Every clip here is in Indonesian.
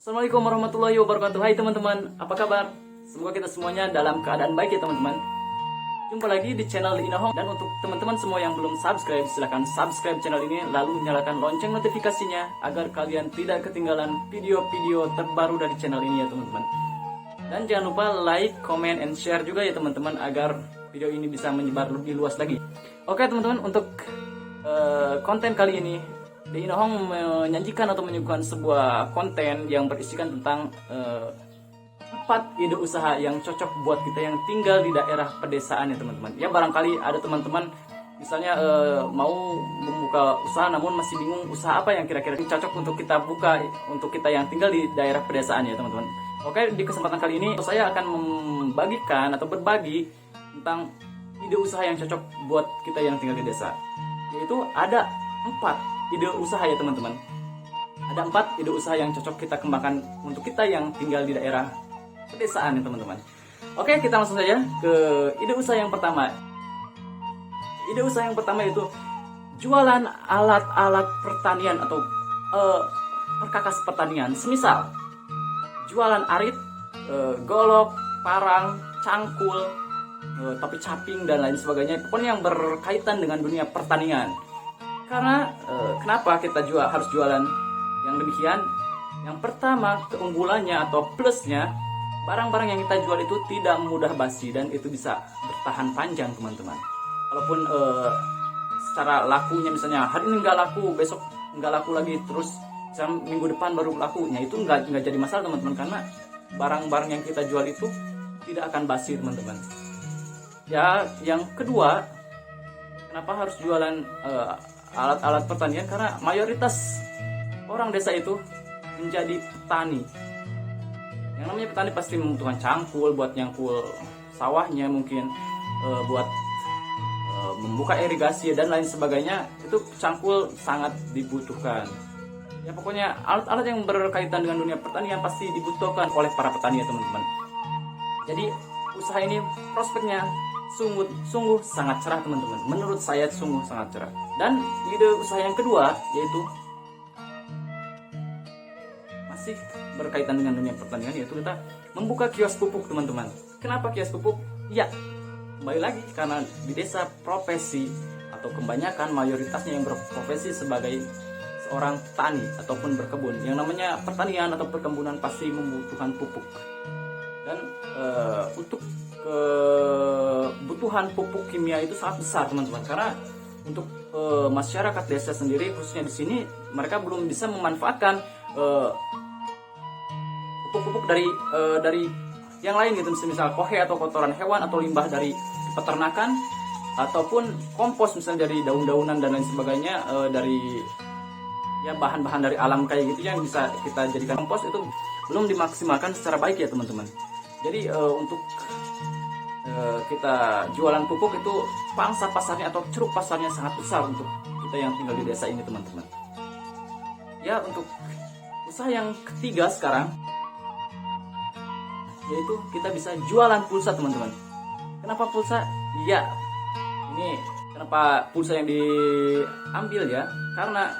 Assalamualaikum warahmatullahi wabarakatuh. Hai teman-teman, apa kabar? Semoga kita semuanya dalam keadaan baik ya teman-teman. Jumpa lagi di channel Inohong. Dan untuk teman-teman semua yang belum subscribe, silahkan subscribe channel ini, lalu nyalakan lonceng notifikasinya agar kalian tidak ketinggalan video-video terbaru dari channel ini ya teman-teman. Dan jangan lupa like, comment, and share juga ya teman-teman agar video ini bisa menyebar lebih luas lagi. Oke teman-teman, untuk konten kali ini di Inohong menyajikan atau menyuguhkan sebuah konten yang berisikan tentang 4 ide usaha yang cocok buat kita yang tinggal di daerah pedesaan ya teman-teman. Ya barangkali ada teman-teman misalnya mau membuka usaha namun masih bingung usaha apa yang kira-kira cocok untuk kita buka untuk kita yang tinggal di daerah pedesaan ya teman-teman. Oke, di kesempatan kali ini saya akan membagikan atau berbagi tentang ide usaha yang cocok buat kita yang tinggal di desa. Yaitu ada 4 ide usaha ya teman-teman. Ada 4 ide usaha yang cocok kita kembangkan untuk kita yang tinggal di daerah pedesaan ya teman-teman. Oke, kita langsung saja ke ide usaha yang pertama. Ide usaha yang pertama itu jualan alat-alat pertanian atau perkakas pertanian. Semisal jualan arit, golok, parang, cangkul, topi caping dan lain sebagainya. Pokoknya yang berkaitan dengan dunia pertanian. Karena kenapa kita harus jualan yang demikian? Yang pertama, keunggulannya atau plusnya, barang-barang yang kita jual itu tidak mudah basi dan itu bisa bertahan panjang teman-teman. Walaupun secara lakunya misalnya hari ini nggak laku, besok nggak laku lagi, terus minggu depan baru lakunya, itu nggak jadi masalah teman-teman, karena barang-barang yang kita jual itu tidak akan basi teman-teman. Ya, yang kedua, kenapa harus jualan alat-alat pertanian? Karena mayoritas orang desa itu menjadi petani. Yang namanya petani pasti membutuhkan cangkul buat nyangkul sawahnya, mungkin buat membuka irigasi dan lain sebagainya. Itu cangkul sangat dibutuhkan. Ya pokoknya alat-alat yang berkaitan dengan dunia pertanian pasti dibutuhkan oleh para petani ya teman-teman. Jadi usaha ini prospeknya sungguh sangat cerah teman-teman. Menurut saya sungguh sangat cerah. Dan ide usaha yang kedua yaitu masih berkaitan dengan dunia pertanian, yaitu kita membuka kios pupuk teman-teman. Kenapa kios pupuk? Ya, kembali lagi karena di desa profesi atau kebanyakan mayoritasnya yang berprofesi sebagai seorang petani ataupun berkebun. Yang namanya pertanian atau perkebunan pasti membutuhkan pupuk. Dan untuk kebutuhan pupuk kimia itu sangat besar teman-teman, karena untuk masyarakat desa sendiri khususnya di sini mereka belum bisa memanfaatkan pupuk-pupuk dari yang lain gitu, misal kohe atau kotoran hewan atau limbah dari peternakan ataupun kompos misalnya dari daun-daunan dan lain sebagainya, dari ya bahan-bahan dari alam kayak gitu yang bisa kita jadikan kompos, itu belum dimaksimalkan secara baik ya teman-teman. Jadi untuk kita jualan pupuk itu pangsa pasarnya atau ceruk pasarnya sangat besar untuk kita yang tinggal di desa ini teman-teman. Ya, untuk usaha yang ketiga sekarang yaitu kita bisa jualan pulsa teman-teman. Kenapa pulsa? Ya, ini kenapa pulsa yang diambil ya? Karena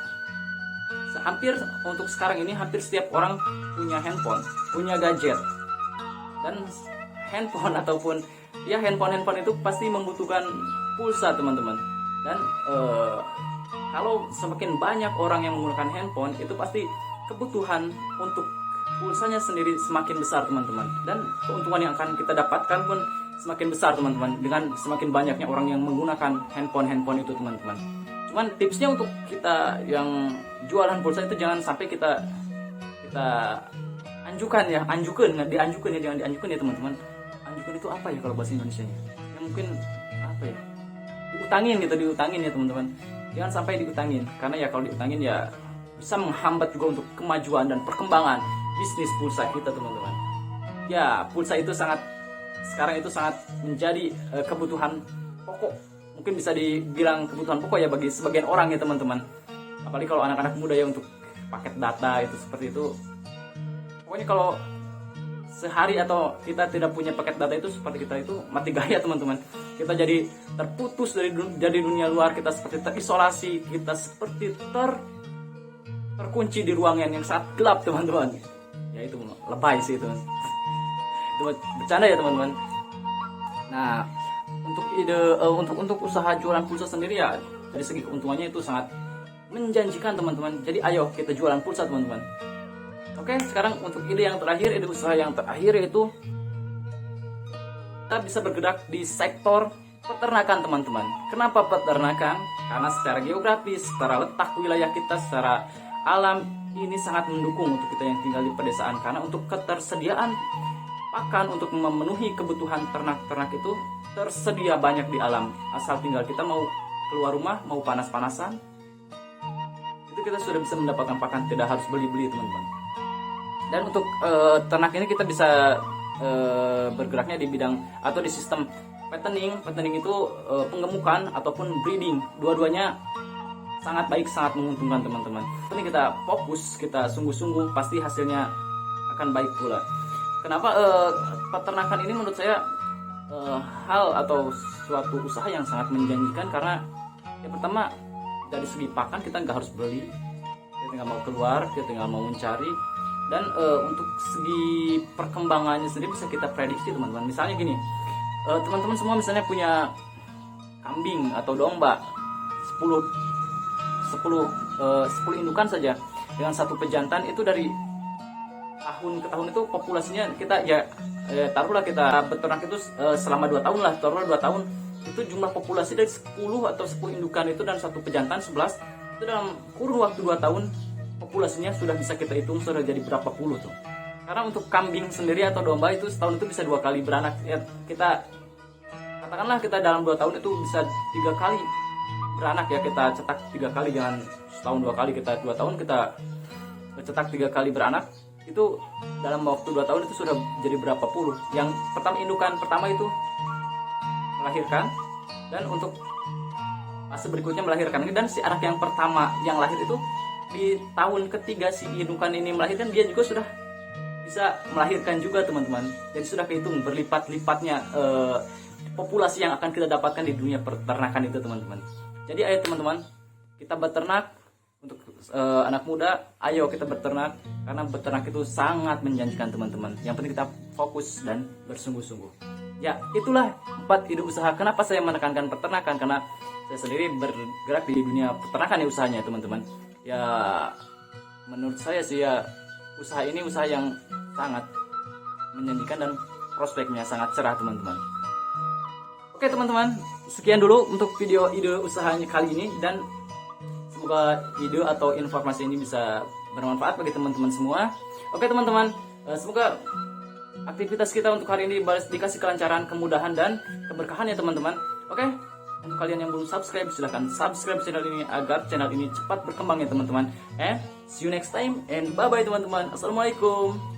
hampir untuk sekarang ini hampir setiap orang punya handphone, punya gadget. Dan handphone ataupun ya handphone itu pasti membutuhkan pulsa teman-teman. Dan kalau semakin banyak orang yang menggunakan handphone, itu pasti kebutuhan untuk pulsanya sendiri semakin besar teman-teman. Dan keuntungan yang akan kita dapatkan pun semakin besar teman-teman dengan semakin banyaknya orang yang menggunakan handphone itu teman-teman. Cuman tipsnya untuk kita yang jualan pulsa itu jangan sampai kita anjukan ya teman-teman. Anjukan itu apa ya kalau bahasa Indonesianya? Ya mungkin apa ya? Diutangin ya teman-teman. Jangan sampai diutangin, karena ya kalau diutangin ya bisa menghambat juga untuk kemajuan dan perkembangan bisnis pulsa kita teman-teman. Ya, pulsa itu sekarang itu sangat menjadi kebutuhan pokok. Mungkin bisa dibilang kebutuhan pokok ya bagi sebagian orang ya teman-teman. Apalagi kalau anak-anak muda ya, untuk paket data itu seperti itu. Pokoknya kalau sehari atau kita tidak punya paket data itu seperti kita itu mati gaya teman-teman. Kita jadi terputus dari dunia luar, kita seperti terisolasi, kita seperti terkunci di ruangan yang sangat gelap teman-teman. Ya itu lebay sih itu. Itu bercanda ya teman-teman. Nah, untuk untuk usaha jualan pulsa sendiri ya dari segi keuntungannya itu sangat menjanjikan teman-teman. Jadi ayo kita jualan pulsa teman-teman. Oke, sekarang untuk ide yang terakhir, ide usaha yang terakhir yaitu kita bisa bergerak di sektor peternakan teman-teman. Kenapa peternakan? Karena secara geografis, secara letak wilayah kita, secara alam ini sangat mendukung untuk kita yang tinggal di pedesaan. Karena untuk ketersediaan pakan untuk memenuhi kebutuhan ternak-ternak itu tersedia banyak di alam. Asal tinggal kita mau keluar rumah, mau panas-panasan, itu kita sudah bisa mendapatkan pakan, tidak harus beli-beli teman-teman. Dan untuk ternak ini kita bisa bergeraknya di bidang atau di sistem fattening. Fattening itu penggemukan ataupun breeding. Dua-duanya sangat baik, sangat menguntungkan teman-teman. Ini kita fokus, kita sungguh-sungguh, pasti hasilnya akan baik pula. Kenapa peternakan ini menurut saya hal atau suatu usaha yang sangat menjanjikan? Karena yang pertama dari segi pakan kita nggak harus beli, kita tinggal mau keluar, kita tinggal mau mencari. Dan untuk segi perkembangannya sendiri bisa kita prediksi teman-teman. Misalnya gini, teman-teman semua misalnya punya kambing atau domba 10 indukan saja dengan satu pejantan, itu dari tahun ke tahun itu populasinya kita taruhlah kita beternak itu selama 2 tahun lah, taruhlah 2 tahun itu jumlah populasi dari 10 atau 10 indukan itu dan satu pejantan 11 itu dalam kurun waktu 2 tahun populasinya sudah bisa kita hitung sudah jadi berapa puluh tuh. Karena untuk kambing sendiri atau domba itu setahun itu bisa 2 kali beranak ya. Kita katakanlah kita dalam 2 tahun itu bisa 3 kali beranak ya, kita cetak 3 kali, jangan setahun 2 kali, kita 2 tahun kita cetak 3 kali beranak, itu dalam waktu 2 tahun itu sudah jadi berapa puluh. Yang pertama indukan pertama itu melahirkan, dan untuk fase berikutnya melahirkan ini, dan si anak yang pertama yang lahir itu di tahun ketiga si indukan ini melahirkan, dia juga sudah bisa melahirkan juga teman-teman. Jadi sudah kehitung berlipat-lipatnya populasi yang akan kita dapatkan di dunia peternakan itu teman-teman. Jadi ayo teman-teman, kita beternak. Untuk anak muda, ayo kita beternak, karena beternak itu sangat menjanjikan teman-teman. Yang penting kita fokus dan bersungguh-sungguh. Ya, itulah 4 ide usaha. Kenapa saya menekankan peternakan? Karena saya sendiri bergerak di dunia peternakan ya usahanya teman-teman. Ya, menurut saya sih ya usaha ini usaha yang sangat menjanjikan dan prospeknya sangat cerah teman-teman. Oke teman-teman, sekian dulu untuk video ide usahanya kali ini, dan semoga ide atau informasi ini bisa bermanfaat bagi teman-teman semua. Oke teman-teman, semoga aktivitas kita untuk hari ini dikasih kelancaran, kemudahan, dan keberkahan ya teman-teman. Oke, untuk kalian yang belum subscribe, silahkan subscribe channel ini agar channel ini cepat berkembang ya teman-teman. And see you next time, and bye-bye teman-teman. Assalamualaikum.